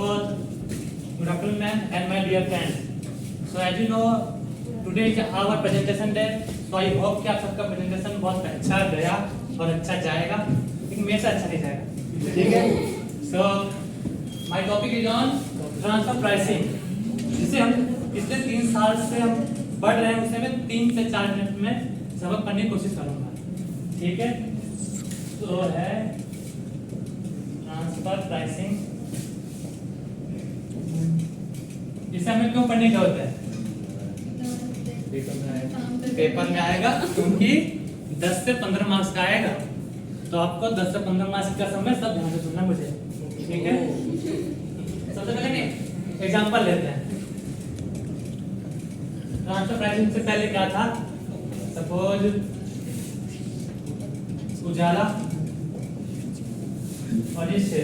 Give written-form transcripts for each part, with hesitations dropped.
good afternoon, ma'am, and my dear friends. So as you know, today is our presentation day. So I hope कि आप सबका presentation बहुत अच्छा गया और अच्छा जाएगा, लेकिन मेरे से अच्छा नहीं जाएगा, ठीक है? So my topic is on transfer pricing, जिसे हम पिछले 3 साल से हम पढ़ रहे हैं, उसे मैं 3 से 4 मिनट में सबक पढ़ने की कोशिश करूँगा, ठीक है? तो है ट्रांसफर प्राइसिंग। इसे हमें क्यों पढ़ने की जरूरत है? पेपर में आएगा, क्योंकि 10 से 15 मार्क्स का आएगा, तो आपको 10 से 15 मार्क्स का समय सब ध्यान से सुनना मुझे, ठीक है? सबसे पहले एग्जांपल लेते हैं। ट्रांसफर प्राइसिंग से पहले क्या था? सपोज उजाला और इससे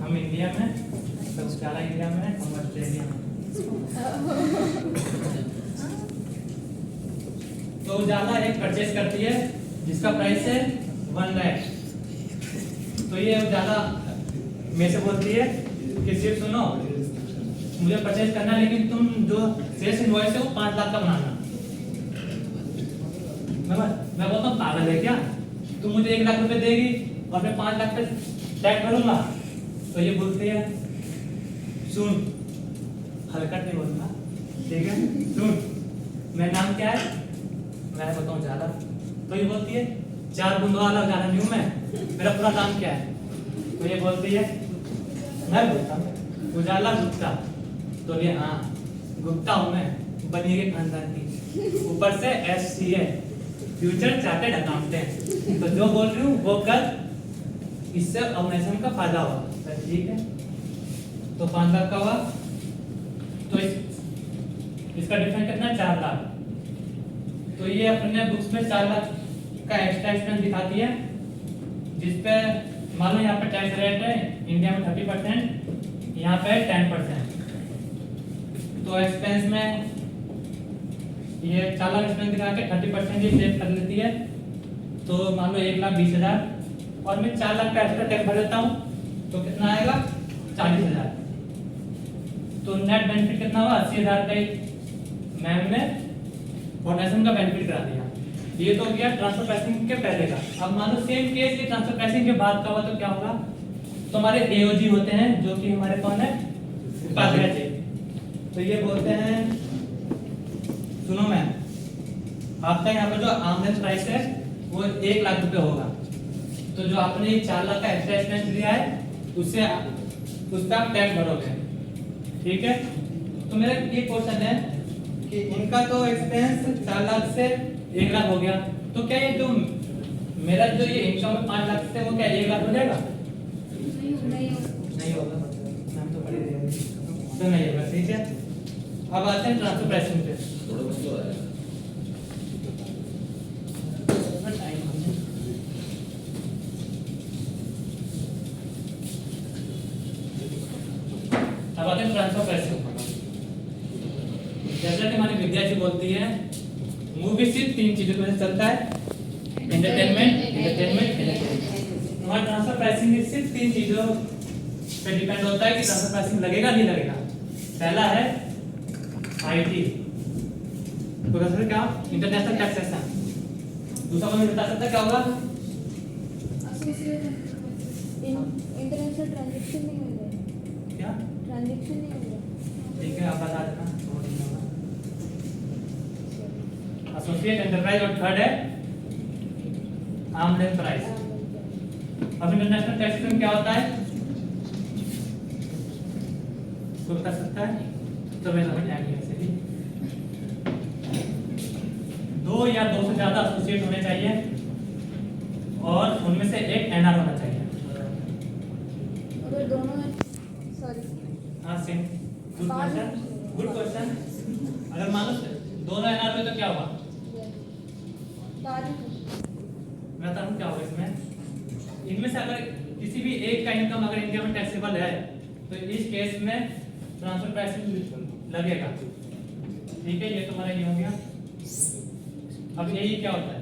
हम इंडिया में, उजाला इंडिया में, हम ऑस्ट्रेलिया में। तो उजाला एक परचेज करती है जिसका प्राइस है 1 लाख। तो ये उजाला मेरे से बोलती है कि सिर्फ सुनो, मुझे परचेज करना है, लेकिन तुम जो सेल्स इनवॉइस है वो 5 लाख का बनाना। मैं बोलता हूँ पागल है क्या, तुम मुझे 1 लाख रुपए देगी और मैं 5 लाख पे टैग करूंगा? तो ये बोलती है सुन, हल्का नहीं बोलना, ठीक है? सुन, मेरा नाम क्या है? मैं बताऊँ उजाला। तो ये बोलती है 4 बूंद वाला उजाला नहीं हूँ मैं, मेरा पूरा नाम क्या है? तो ये बोलती है, मैं बोलता हूँ उजाला गुप्ता। तो ये हाँ गुप्ता हूँ मैं, बनिए खानदान की, ऊपर से FCA फ्यूचर चार्टेड अकाउंटेंट। तो जो बोल रही हूँ वो कर, इससे ऑर्गेनाइजेशन का फायदा हुआ, ठीक है? तो 5 लाख का हुआ, तो इसका डिफरेंस कितना? 4 लाख। तो ये अपने बुक्स में 4 लाख का एक्स्ट्रा एक्सपेंस दिखाती है, जिसपे मान लो यहाँ पे टैक्स रेट है इंडिया में 30%, यहाँ पे 10%। तो एक्सपेंस में ये 4 लाख एक्सपेंस दिखा के 30% ही सेव कर लेती है। तो मान लो 1,20,000 और मैं 4 लाख का एक्स्ट्रा टैक्स भर देता हूँ, तो कितना आएगा? 40,000। तो नेट बेनिफिट कितना हुआ? 80,000 का मैम ने फाउंडेशन का बेनिफिट करा दिया। ये तो गया ट्रांसफर प्राइसिंग के पहले का। अब मान लो सेम केस ये ट्रांसफर प्राइसिंग के बाद का हुआ, तो क्या होगा? तो हमारे AOG होते हैं, जो कि हमारे कौन है? उपाध्याय। तो ये बोलते हैं सुनो मैम, आपका यहाँ पर जो आमदन प्राइस है वो 1 लाख रुपए होगा। तो जो आपने ये 4 लाख का एक्स्ट्रा एक्सपेंस लिया है, उससे उसका आप टैक्स भरोगे, ठीक है? तो मेरा ये क्वेश्चन है कि इनका तो एक्सपेंस 4 लाख से 1 लाख हो गया, तो क्या ये जो मेरा जो ये इनकम है 5 लाख से, वो क्या 1 लाख हो जाएगा? नहीं होगा, नाम तो पढ़ी रहेगी, तो नहीं होगा, ठीक है? अब आते हैं ट्रांसफर प्राइसिंग पे। अब आते हैं ट्रांसफर प्राइसिंग। जैसा कि हमारी विद्या जी बोलती है, मूवी सिर्फ 3 चीजों की वजह से चलता है, एंटरटेनमेंट। हमारा ट्रांसफर प्राइसिंग सिर्फ 3 चीजों पे डिपेंड होता है कि ट्रांसफर प्राइसिंग लगेगा नहीं लगेगा। पहला है IT, तो दूसरा क्या? International taxation. दूसरा कौन बता सकता है क्या होगा? इंटरनेशनल ट्रांजैक्शन नहीं होगा, क्या ट्रांजैक्शन नहीं होगा, ठीक है? आप बता देना। एसोसिएट एंटरप्राइज, और थर्ड है आर्म्स प्राइस। अब इंटरनेशनल टैक्सेशन क्या होता है? कोई बता सकता है? तो मैं समझ आएगी ऐसे ही 2 या 2 से ज्यादा एसोसिएट होने चाहिए और उनमें से एक NR होना चाहिए। अगर दोनों सॉरी हाँ same, good question, good question. अगर मान लो दोनों NR हुए तो क्या होगा? मैं बताऊँ क्या होगा इसमें? इनमें से अगर किसी भी एक का इनकम अगर इंडिया में टैक्सेबल है, तो इस केस में ट्रांसफर प्राइसिंग लगेगा, ठीक है? ये तुम्हारा ये हो गया। अब यही क्या होता है?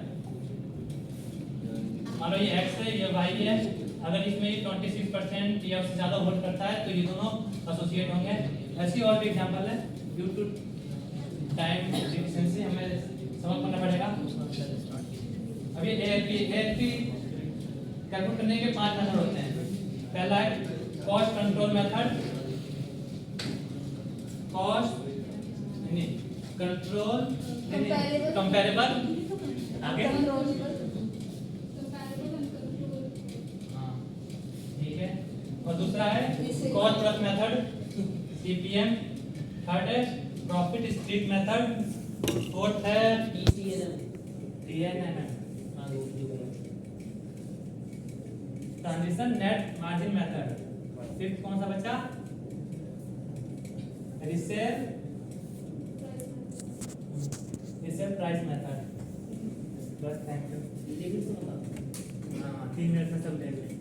मान लो ये X है, ये Y है, अगर इसमें 26% या उससे ज़्यादा वोट करता है तो ये दोनों एसोसिएट होंगे। ऐसी और भी एग्जाम्पल है। ड्यू टू टाइम डिफिशिएंसी हमें समझ करना पड़ेगा। अब ये एएलपी कैलकुलेट करने के 5 मेथड होते हैं। पहला है cost control method, cost control comparable, आगे हाँ ठीक है। और दूसरा है cost plus method CPM, third है प्रॉफिट स्प्लिट मेथड, फोर्थ है TNM transition net margin method, fifth कौन सा बच्चा रिसेल प्राइस मेथड। बस थैंक यू। हाँ 3 मिनट में सब ले लेंगे।